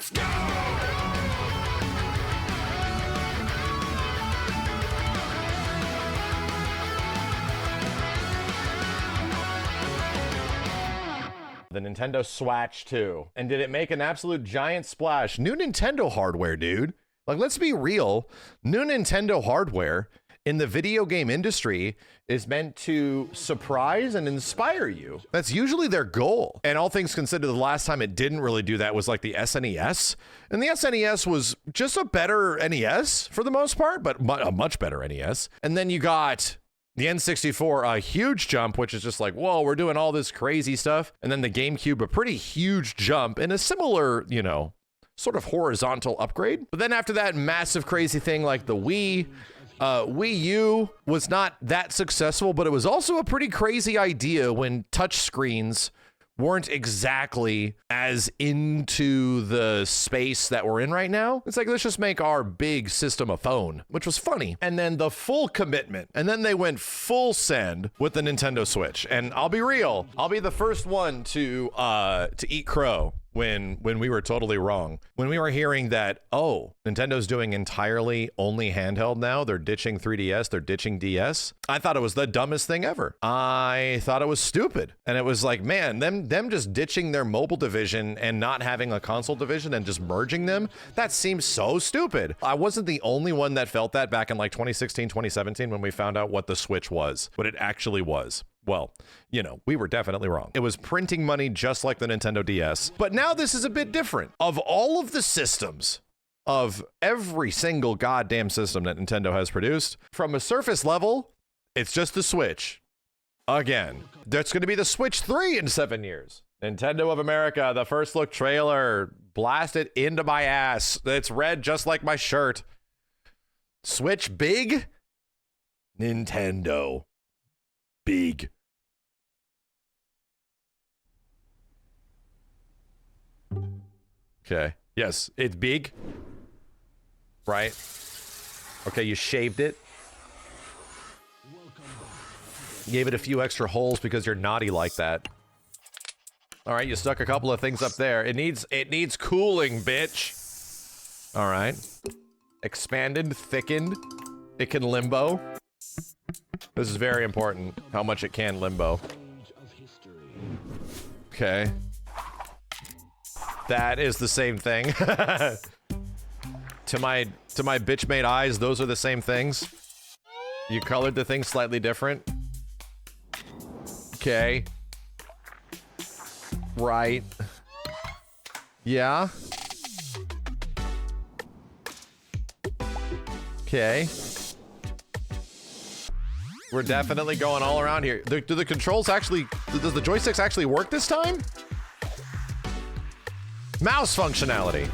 Let's go! The Nintendo Switch 2. And did it make an absolute giant splash? New Nintendo hardware, dude. Like, let's be real. New Nintendo hardware in the video game industry is meant to surprise and inspire you. That's usually their goal. And all things considered, the last time it didn't really do that was like the SNES. And the SNES was just a better NES for the most part, but a much better NES. And then you got the N64, a huge jump, which is just like, whoa, we're doing all this crazy stuff. And then the GameCube, a pretty huge jump and a similar, you know, sort of horizontal upgrade. But then after that, massive crazy thing like the Wii. Wii U was not that successful, but it was also a pretty crazy idea when touch screens weren't exactly as into the space that we're in right now. It's like, let's just make our big system a phone, which was funny. And then the full commitment. And then they went full send with the Nintendo Switch. And I'll be real, I'll be the first one to eat crow when we were totally wrong. When we were hearing that, oh, Nintendo's doing entirely only handheld now, they're ditching 3DS, they're ditching DS, I thought it was the dumbest thing ever. I thought it was stupid. And it was like, man, them just ditching their mobile division and not having a console division and just merging them, that seems so stupid. I wasn't the only one that felt that back in like 2016, 2017 when we found out what the Switch was, what it actually was. Well, you know, we were definitely wrong. It was printing money just like the Nintendo DS. But now this is a bit different. Of all of the systems, of every single goddamn system that Nintendo has produced, from a surface level, it's just the Switch. Again, that's going to be the Switch 3 in 7 years. Nintendo of America, the first look trailer, blasted into my ass. It's red just like my shirt. Switch big? Nintendo. Big. Okay. Yes, it's big. Right? Okay, you shaved it. You gave it a few extra holes because you're naughty like that. All right, you stuck a couple of things up there. It needs cooling, bitch. All right. Expanded, thickened. It can limbo. This is very important, how much it can limbo. Okay. That is the same thing. To my bitch-made eyes, those are the same things. You colored the thing slightly different. Okay. Right. Yeah. Okay. We're definitely going all around here. Do the controls actually, does the joysticks actually work this time? Mouse functionality.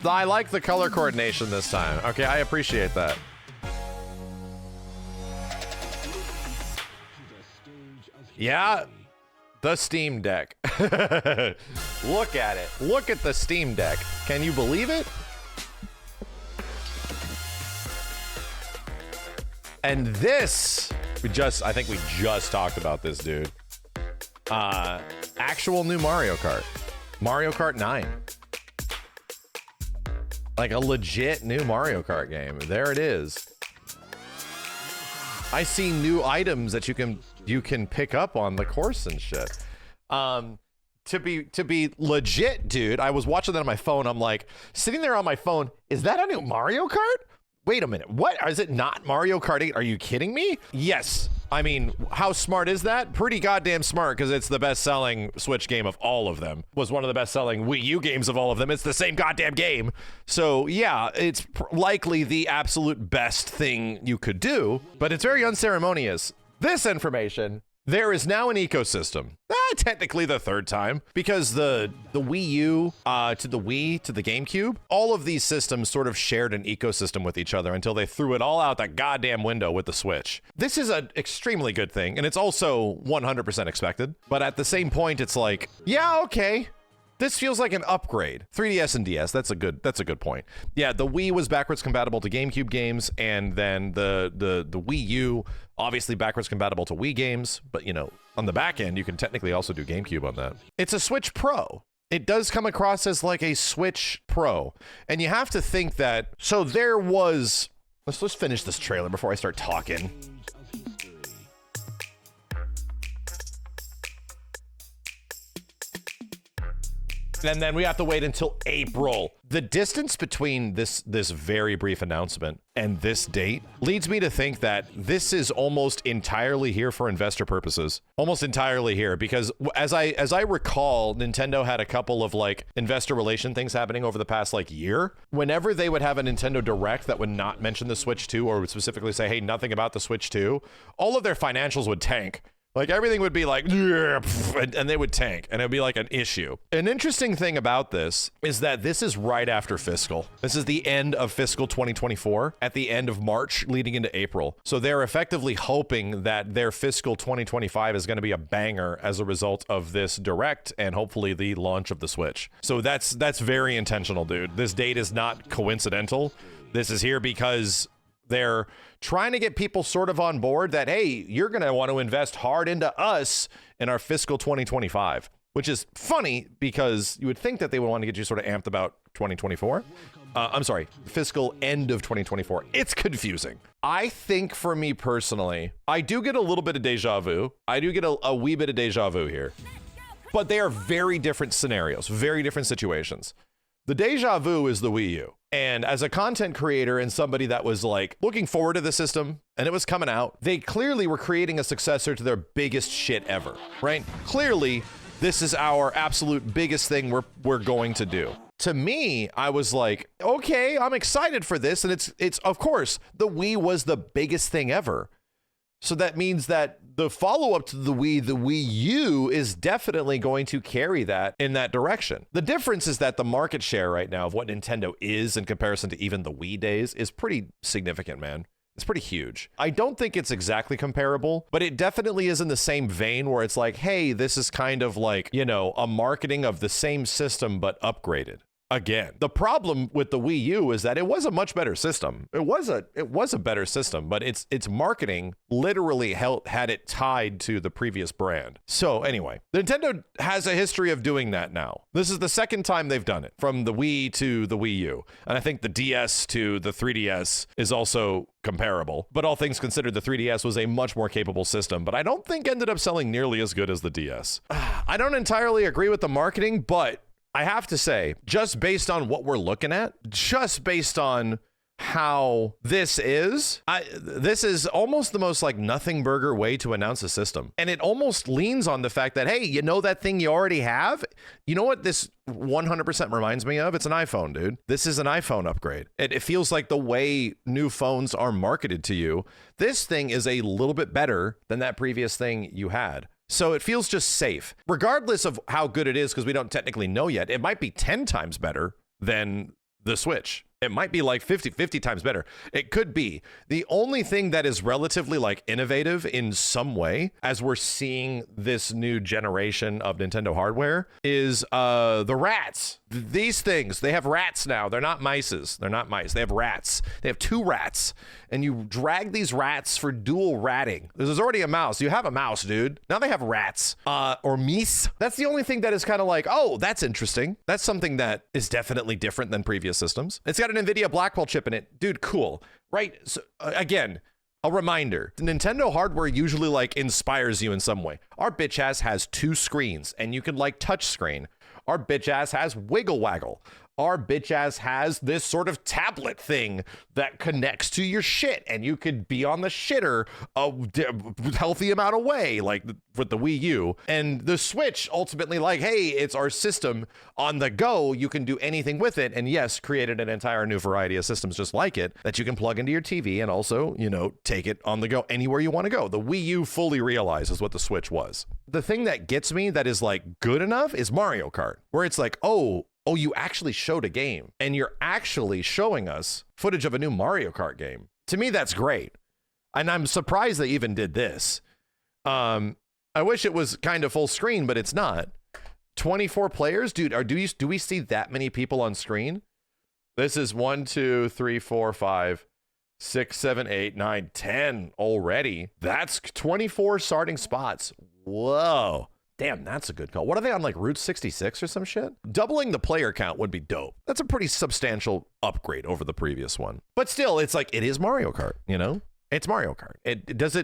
I like the color coordination this time. Okay, I appreciate that. Yeah, the Steam Deck. Look at it. Look at the Steam Deck. Can you believe it? And this, I think we just talked about this, dude. Actual new Mario Kart. Mario Kart 9. Like a legit new Mario Kart game. There it is. I see new items that you can pick up on the course and shit. To be legit, dude, I was watching that on my phone. I'm like, sitting there on my phone, is that a new Mario Kart? Wait a minute, what? Is it not Mario Kart 8? Are you kidding me? Yes. I mean, how smart is that? Pretty goddamn smart, because it's the best-selling Switch game of all of them. Was one of the best-selling Wii U games of all of them. It's the same goddamn game. So, yeah, it's likely the absolute best thing you could do, but it's very unceremonious. This information, there is now an ecosystem. Technically the third time, because the Wii U to the Wii to the GameCube, all of these systems sort of shared an ecosystem with each other until they threw it all out that goddamn window with the Switch. This is an extremely good thing, and it's also 100% expected. But at the same point, it's like, yeah, okay. This feels like an upgrade. 3DS and DS, that's a good point. Yeah, the Wii was backwards compatible to GameCube games, and then the Wii U, obviously backwards compatible to Wii games, but you know, on the back end, you can technically also do GameCube on that. It's a Switch Pro. It does come across as like a Switch Pro. And you have to think that, so there was, let's finish this trailer before I start talking. And then we have to wait until April. The distance between this very brief announcement and this date leads me to think that this is almost entirely here for investor purposes. Almost entirely here, because as I recall, Nintendo had a couple of like investor relation things happening over the past like year. Whenever they would have a Nintendo Direct that would not mention the Switch 2 or would specifically say, hey, nothing about the Switch 2, all of their financials would tank. Like everything would be like, and they would tank, and it would be like an issue. An interesting thing about this is that this is right after fiscal. This is the end of fiscal 2024, at the end of March, leading into April. So they're effectively hoping that their fiscal 2025 is going to be a banger as a result of this Direct and hopefully the launch of the Switch. So that's very intentional, dude. This date is not coincidental. This is here because they're trying to get people sort of on board that, hey, you're going to want to invest hard into us in our fiscal 2025, which is funny because you would think that they would want to get you sort of amped about 2024. I'm sorry, fiscal end of 2024. It's confusing. I think for me personally, I do get a little bit of deja vu. I do get a wee bit of deja vu here, but they are very different scenarios, very different situations. The deja vu is the Wii U. And as a content creator and somebody that was like looking forward to the system and it was coming out, they clearly were creating a successor to their biggest shit ever, right? Clearly, this is our absolute biggest thing we're going to do. To me, I was like, okay, I'm excited for this. And it's of course, the Wii was the biggest thing ever. So that means that the follow-up to the Wii U is definitely going to carry that in that direction. The difference is that the market share right now of what Nintendo is in comparison to even the Wii days is pretty significant, man. It's pretty huge. I don't think it's exactly comparable, but it definitely is in the same vein where it's like, hey, this is kind of like, you know, a marketing of the same system, but upgraded. Again, the problem with the Wii U is that it was a much better system. It was a better system, but its marketing literally had it tied to the previous brand. So anyway, Nintendo has a history of doing that now. This is the second time they've done it, from the Wii to the Wii U. And I think the DS to the 3DS is also comparable. But all things considered, the 3DS was a much more capable system, but I don't think ended up selling nearly as good as the DS. I don't entirely agree with the marketing, but I have to say, just based on what we're looking at, just based on how this is almost the most like nothing burger way to announce a system. And it almost leans on the fact that, hey, you know that thing you already have? You know what this 100% reminds me of? It's an iPhone, dude. This is an iPhone upgrade. It feels like the way new phones are marketed to you. This thing is a little bit better than that previous thing you had. So it feels just safe, regardless of how good it is, because we don't technically know yet. It might be 10 times better than the Switch. It might be like 50 times better. It could be. The only thing that is relatively like innovative in some way, as we're seeing this new generation of Nintendo hardware, is the rats. These things, they have rats now. They're not mices. They're not mice. They have rats. They have 2 rats. And you drag these rats for dual ratting. There's already a mouse. You have a mouse, dude. Now they have rats. Or mice. That's the only thing that is kind of like, oh, that's interesting. That's something that is definitely different than previous systems. It's got an NVIDIA Blackwell chip in it. Dude, cool. Right? So, again, a reminder, Nintendo hardware usually like inspires you in some way. Our bitch ass has 2 screens and you can like touch screen. Our bitch ass has wiggle waggle. Our bitch ass has this sort of tablet thing that connects to your shit, and you could be on the shitter a healthy amount of way, like with the Wii U. And the Switch, ultimately, like, hey, it's our system on the go. You can do anything with it. And yes, created an entire new variety of systems just like it that you can plug into your TV and also, you know, take it on the go anywhere you want to go. The Wii U fully realizes what the Switch was. The thing that gets me that is like good enough is Mario Kart, where it's like, oh, you actually showed a game and you're actually showing us footage of a new Mario Kart game. To me, that's great. And I'm surprised they even did this. I wish it was kind of full screen, but it's not. 24 players, dude. Do we see that many people on screen? This is 1, 2, 3, 4, 5, 6, 7, 8, 9, 10 already. That's 24 starting spots. Whoa. Damn, that's a good call. What are they on, like Route 66 or some shit? Doubling the player count would be dope. That's a pretty substantial upgrade over the previous one. But still, it's like, it is Mario Kart, you know? It's Mario Kart. Does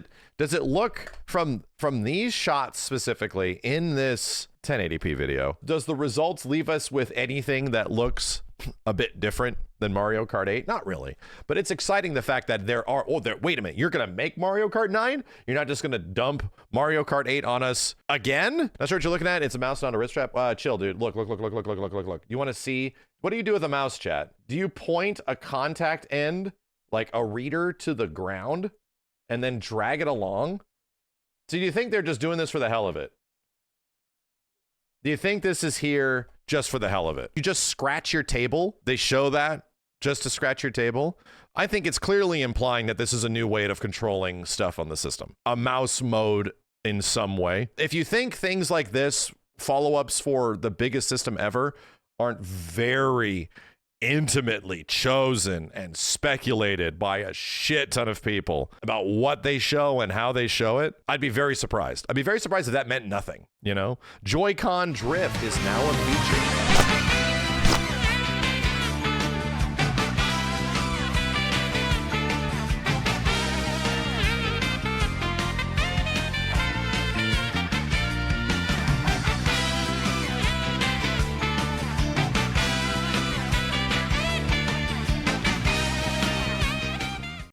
it look from these shots specifically in this 1080p video, does the results leave us with anything that looks a bit different than Mario Kart 8? Not really, but it's exciting the fact that wait a minute, you're gonna make Mario Kart 9? You're not just gonna dump Mario Kart 8 on us again? That's what you're looking at. It's a mouse on a wrist strap. Chill, dude. Look. You want to see? What do you do with a mouse, chat? Do you point a contact end, like a reader, to the ground and then drag it along? So do you think they're just doing this for the hell of it? Do you think this is here just for the hell of it? You just scratch your table. They show that just to scratch your table. I think it's clearly implying that this is a new way of controlling stuff on the system. A mouse mode in some way. If you think things like this, follow-ups for the biggest system ever, aren't very intimately chosen and speculated by a shit ton of people about what they show and how they show it, I'd be very surprised. I'd be very surprised if that meant nothing, you know? Joy-Con drift is now a feature.